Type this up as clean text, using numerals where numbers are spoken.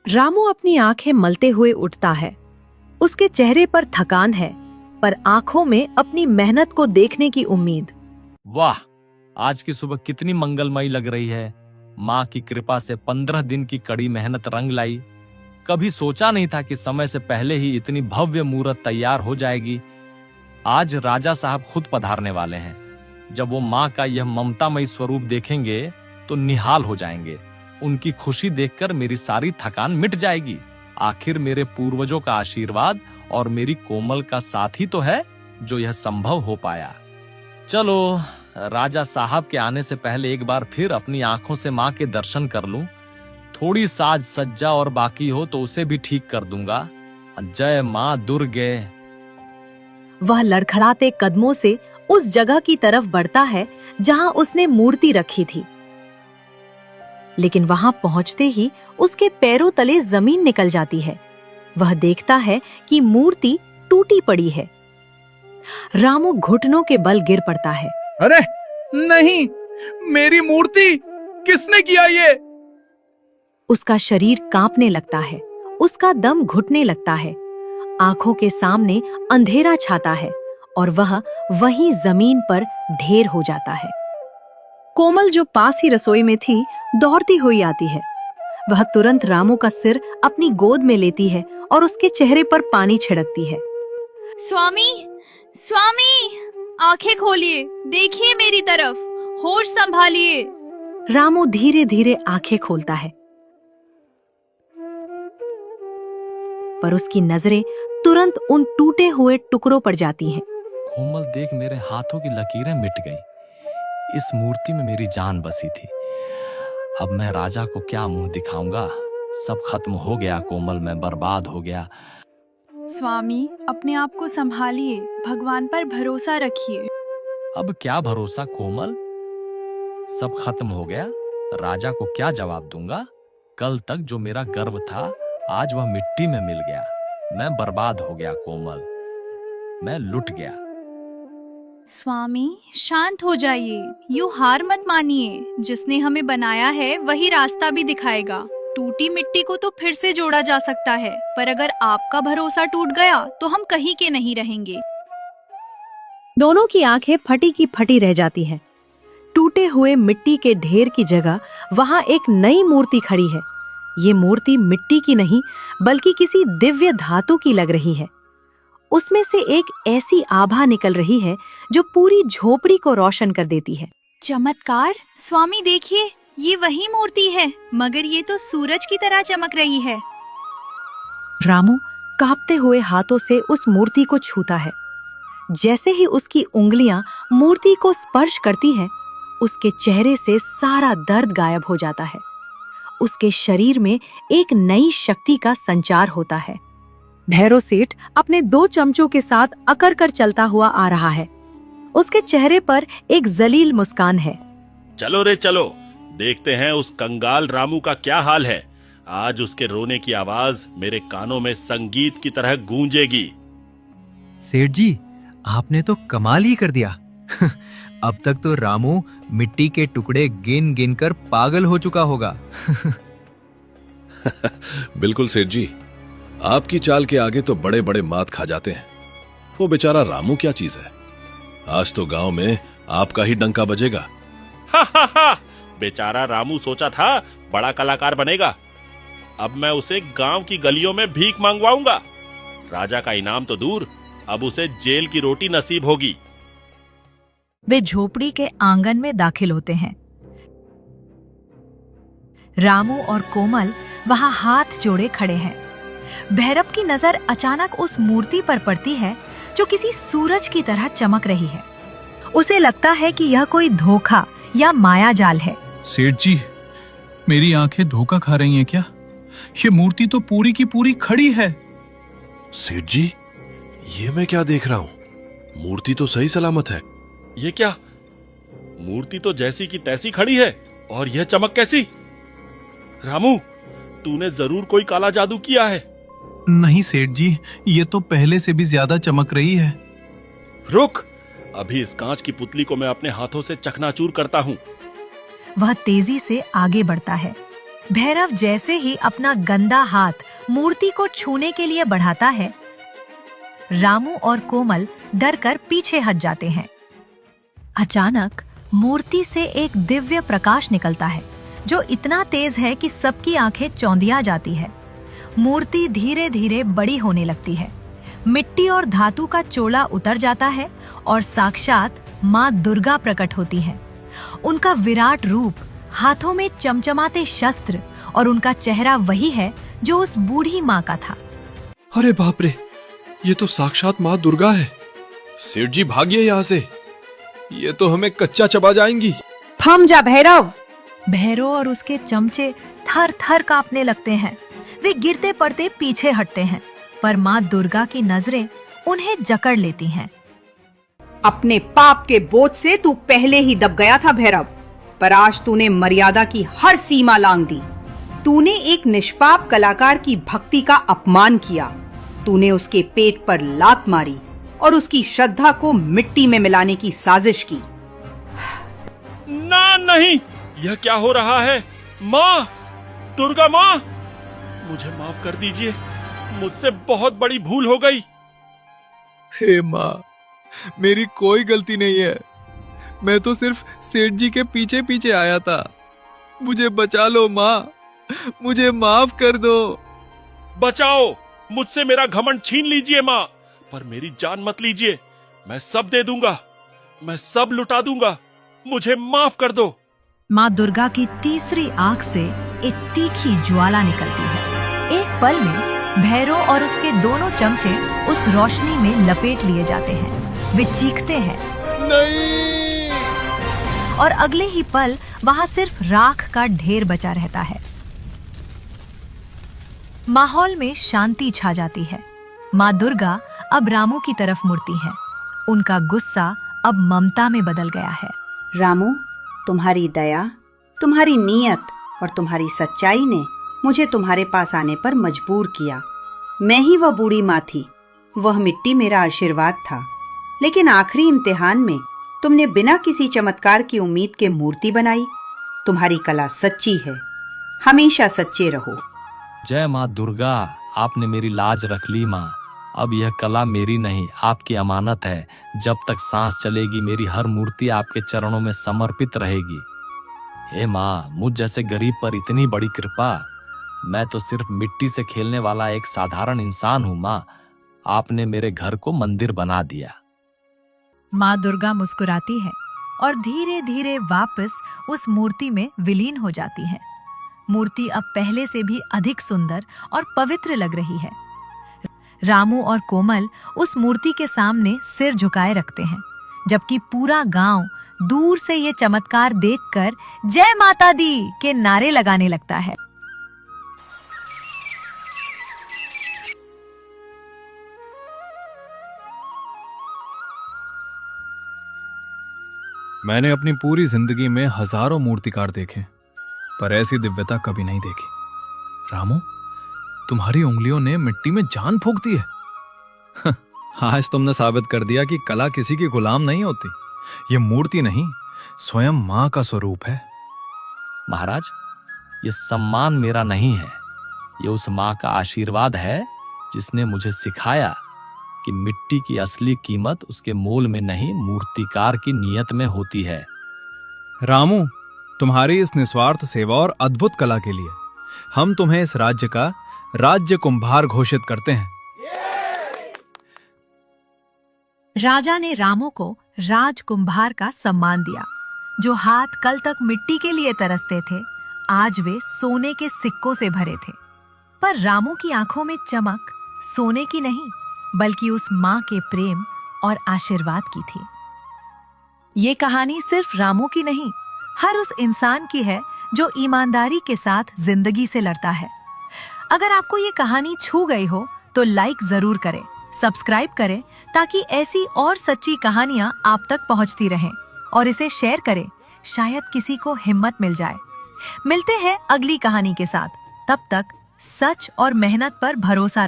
रामू अपनी आंखें मलते हुए उठता है। उसके चेहरे पर थकान है, पर आंखों में अपनी मेहनत को देखने की उम्मीद। वाह, आज की सुबह कितनी मंगलमयी लग रही है। माँ की कृपा से 15 दिन की कड़ी मेहनत रंग लाई। कभी सोचा नहीं था कि समय से पहले ही इतनी भव्य मूर्त तैयार हो जाएगी। आज राजा साहब खुद पधारने वाले हैं। जब वो माँ का यह ममतामयी स्वरूप देखेंगे तो निहाल हो जाएंगे। उनकी खुशी देखकर मेरी सारी थकान मिट जाएगी। आखिर मेरे पूर्वजों का आशीर्वाद और मेरी कोमल का साथ ही तो है जो यह संभव हो पाया। चलो, राजा साहब के आने से पहले एक बार फिर अपनी आंखों से माँ के दर्शन कर लूं। थोड़ी साज सज्जा और बाकी हो तो उसे भी ठीक कर दूंगा। जय माँ दुर्गे। वह लड़खड़ाते कदमों से उस जगह की तरफ बढ़ता है जहां उसने मूर्ति रखी थी, लेकिन वहां पहुंचते ही उसके पैरों तले जमीन निकल जाती है। वह देखता है कि मूर्ति टूटी पड़ी है। रामू घुटनों के बल गिर पड़ता है। अरे नहीं, मेरी मूर्ति किसने किया ये? उसका शरीर कांपने लगता है, उसका दम घुटने लगता है। आंखों के सामने अंधेरा छाता है और वह वहीं जमीन पर ढेर हो जाता है। कोमल जो पास ही रसोई में थी, दौड़ती हुई आती है। वह तुरंत रामू का सिर अपनी गोद में लेती है और उसके चेहरे पर पानी छिड़कती है। स्वामी, स्वामी, आंखें खोलिए, देखिए मेरी तरफ, होश संभालिए। रामू धीरे धीरे आंखें खोलता है, पर उसकी नजरें तुरंत उन टूटे हुए टुकड़ों पर जाती हैं। कोमल देख, मेरे हाथों की लकीरें मिट गई। इस मूर्ति में मेरी जान बसी थी। अब मैं राजा को क्या मुंह दिखाऊंगा? सब खत्म हो गया कोमल, मैं बर्बाद हो गया। स्वामी, अपने आप को संभालिए, भगवान पर भरोसा रखिए। अब क्या भरोसा कोमल? सब खत्म हो गया। राजा को क्या जवाब दूंगा? कल तक जो मेरा गर्व था, आज वह मिट्टी में मिल गया। मैं बर्बाद हो गया कोमल, मैं लुट गया। स्वामी, शांत हो जाइए, यूं हार मत मानिए। जिसने हमें बनाया है वही रास्ता भी दिखाएगा। टूटी मिट्टी को तो फिर से जोड़ा जा सकता है, पर अगर आपका भरोसा टूट गया तो हम कहीं के नहीं रहेंगे। दोनों की आंखें फटी की फटी रह जाती हैं। टूटे हुए मिट्टी के ढेर की जगह वहां एक नई मूर्ति खड़ी है। ये मूर्ति मिट्टी की नहीं, बल्कि किसी दिव्य धातु की लग रही है। उसमें से एक ऐसी आभा निकल रही है जो पूरी झोपड़ी को रोशन कर देती है। चमत्कार! स्वामी देखिए, ये वही मूर्ति है, मगर ये तो सूरज की तरह चमक रही है। रामू कांपते हुए हाथों से उस मूर्ति को छूता है। जैसे ही उसकी उंगलियां मूर्ति को स्पर्श करती हैं, उसके चेहरे से सारा दर्द गायब हो जाता है। उसके शरीर में एक नई शक्ति का संचार होता है। भैरव सेठ अपने 2 चमचों के साथ अकड़ कर चलता हुआ आ रहा है। उसके चेहरे पर एक जलील मुस्कान है। चलो रे चलो, देखते हैं उस कंगाल रामू का क्या हाल है। आज उसके रोने की आवाज मेरे कानों में संगीत की तरह गूंजेगी। सेठ जी, आपने तो कमाल ही कर दिया। अब तक तो रामू मिट्टी के टुकड़े गिन गिन कर पागल हो चुका होगा। बिल्कुल सेठ जी, आपकी चाल के आगे तो बड़े बड़े मात खा जाते हैं। वो बेचारा रामू क्या चीज है? आज तो गांव में आपका ही डंका बजेगा। हा हा हा, बेचारा रामू सोचा था बड़ा कलाकार बनेगा। अब मैं उसे गांव की गलियों में भीख मांगवाऊंगा। राजा का इनाम तो दूर, अब उसे जेल की रोटी नसीब होगी। वे झोपड़ी के आंगन में दाखिल होते हैं। रामू और कोमल वहां हाथ जोड़े खड़े हैं। भैरव की नजर अचानक उस मूर्ति पर पड़ती है जो किसी सूरज की तरह चमक रही है। उसे लगता है कि यह कोई धोखा या माया जाल है। सेठ जी, मेरी आंखें धोखा खा रही हैं क्या? ये मूर्ति तो पूरी की पूरी खड़ी है। सेठ जी, ये मैं क्या देख रहा हूँ? मूर्ति तो सही सलामत है। ये क्या? मूर्ति तो जैसी की तैसी खड़ी है, और यह चमक कैसी? रामू, तूने जरूर कोई काला जादू किया है। नहीं सेठ जी, ये तो पहले से भी ज्यादा चमक रही है। रुक, अभी इस कांच की पुतली को मैं अपने हाथों से चकनाचूर करता हूँ। वह तेजी से आगे बढ़ता है। भैरव जैसे ही अपना गंदा हाथ मूर्ति को छूने के लिए बढ़ाता है, रामू और कोमल डरकर पीछे हट जाते हैं। अचानक मूर्ति से एक दिव्य प्रकाश निकलता है जो इतना तेज है कि सबकी आंखें चौंधिया जाती है। मूर्ति धीरे धीरे बड़ी होने लगती है। मिट्टी और धातु का चोला उतर जाता है और साक्षात माँ दुर्गा प्रकट होती है। उनका विराट रूप, हाथों में चमचमाते शस्त्र और उनका चेहरा वही है जो उस बूढ़ी माँ का था। अरे बाप रे, ये तो साक्षात माँ दुर्गा है। सेठ जी भागिए यहाँ से, ये तो हमें कच्चा चबा जाएंगी। थम जा भैरव। भैरव और उसके चमचे थर थर कांपने लगते हैं। वे गिरते पड़ते पीछे हटते हैं, पर माँ दुर्गा की नजरें उन्हें जकड़ लेती हैं। अपने पाप के बोझ से तू पहले ही दब गया था भैरव, पर आज तूने मर्यादा की हर सीमा लांघ दी। तूने एक निष्पाप कलाकार की भक्ति का अपमान किया। तूने उसके पेट पर लात मारी और उसकी श्रद्धा को मिट्टी में मिलाने की साजिश की। ना, नहीं, यह क्या हो रहा है? माँ, दुर्गा माँ, मुझे माफ कर दीजिए, मुझसे बहुत बड़ी भूल हो गई। हे माँ, मेरी कोई गलती नहीं है। मैं तो सिर्फ सेठ जी के पीछे पीछे आया था। मुझे बचा लो माँ, मुझे माफ कर दो। बचाओ, मुझसे मेरा घमंड छीन लीजिए माँ, पर मेरी जान मत लीजिए। मैं सब दे दूंगा, मैं सब लुटा दूंगा, मुझे माफ कर दो। माँ दुर्गा की तीसरी आंख से एक तीखी ज्वाला निकलती है। एक पल में भैरव और उसके दोनों चमचे उस रोशनी में लपेट लिए जाते हैं। वे चीखते हैं, नहीं! और अगले ही पल वहां सिर्फ राख का ढेर बचा रहता है। माहौल में शांति छा जाती है। माँ दुर्गा अब रामू की तरफ मुड़ती हैं। उनका गुस्सा अब ममता में बदल गया है। रामू, तुम्हारी दया, तुम्हारी नीयत और तुम्हारी सच्चाई ने मुझे तुम्हारे पास आने पर मजबूर किया। मैं ही वह बूढ़ी माँ थी, वह मिट्टी मेरा आशीर्वाद था। लेकिन आखिरी इम्तिहान में तुमने बिना किसी चमत्कार की उम्मीद के मूर्ति बनाई। तुम्हारी कला सच्ची है, हमेशा सच्चे रहो। जय माँ दुर्गा, आपने मेरी लाज रख ली माँ। अब यह कला मेरी नहीं, आपकी अमानत है। जब तक सांस चलेगी मेरी हर मूर्ति आपके चरणों में समर्पित रहेगी। हे माँ, मुझ जैसे गरीब पर इतनी बड़ी कृपा। मैं तो सिर्फ मिट्टी से खेलने वाला एक साधारण इंसान हूँ माँ। आपने मेरे घर को मंदिर बना दिया। माँ दुर्गा मुस्कुराती है और धीरे धीरे वापस उस मूर्ति में विलीन हो जाती है। मूर्ति अब पहले से भी अधिक सुंदर और पवित्र लग रही है। रामू और कोमल उस मूर्ति के सामने सिर झुकाए रखते हैं, जबकि पूरा गांव दूर से ये चमत्कार देखकर जय माता दी के नारे लगाने लगता है। मैंने अपनी पूरी जिंदगी में हजारों मूर्तिकार देखे, पर ऐसी दिव्यता कभी नहीं देखी। रामू, तुम्हारी उंगलियों ने मिट्टी में जान फूंक दी है। आज तुमने साबित कर दिया कि कला किसी की गुलाम नहीं होती। ये मूर्ति नहीं, स्वयं माँ का स्वरूप है। महाराज, ये सम्मान मेरा नहीं है, ये उस माँ का आशीर्वाद है जिसने मुझे सिखाया कि मिट्टी की असली कीमत उसके मोल में नहीं, मूर्तिकार की नीयत में होती है। रामू, तुम्हारी इस निस्वार्थ सेवा और अद्भुत कला के लिए हम तुम्हें इस राज्य का राज्य कुंभार घोषित करते हैं। राजा ने रामू को राज कुंभार का सम्मान दिया। जो हाथ कल तक मिट्टी के लिए तरसते थे, आज वे सोने के सिक्कों से भरे थे। पर रामू की आंखों में चमक सोने की नहीं, बल्कि उस माँ के प्रेम और आशीर्वाद की थी। ये कहानी सिर्फ रामू की नहीं, हर उस इंसान की है जो ईमानदारी के साथ जिंदगी से लड़ता है। अगर आपको ये कहानी छू गई हो तो लाइक जरूर करें, सब्सक्राइब करें, ताकि ऐसी और सच्ची कहानियां आप तक पहुंचती रहें, और इसे शेयर करें, शायद किसी को हिम्मत मिल जाए। मिलते हैं अगली कहानी के साथ। तब तक सच और मेहनत पर भरोसा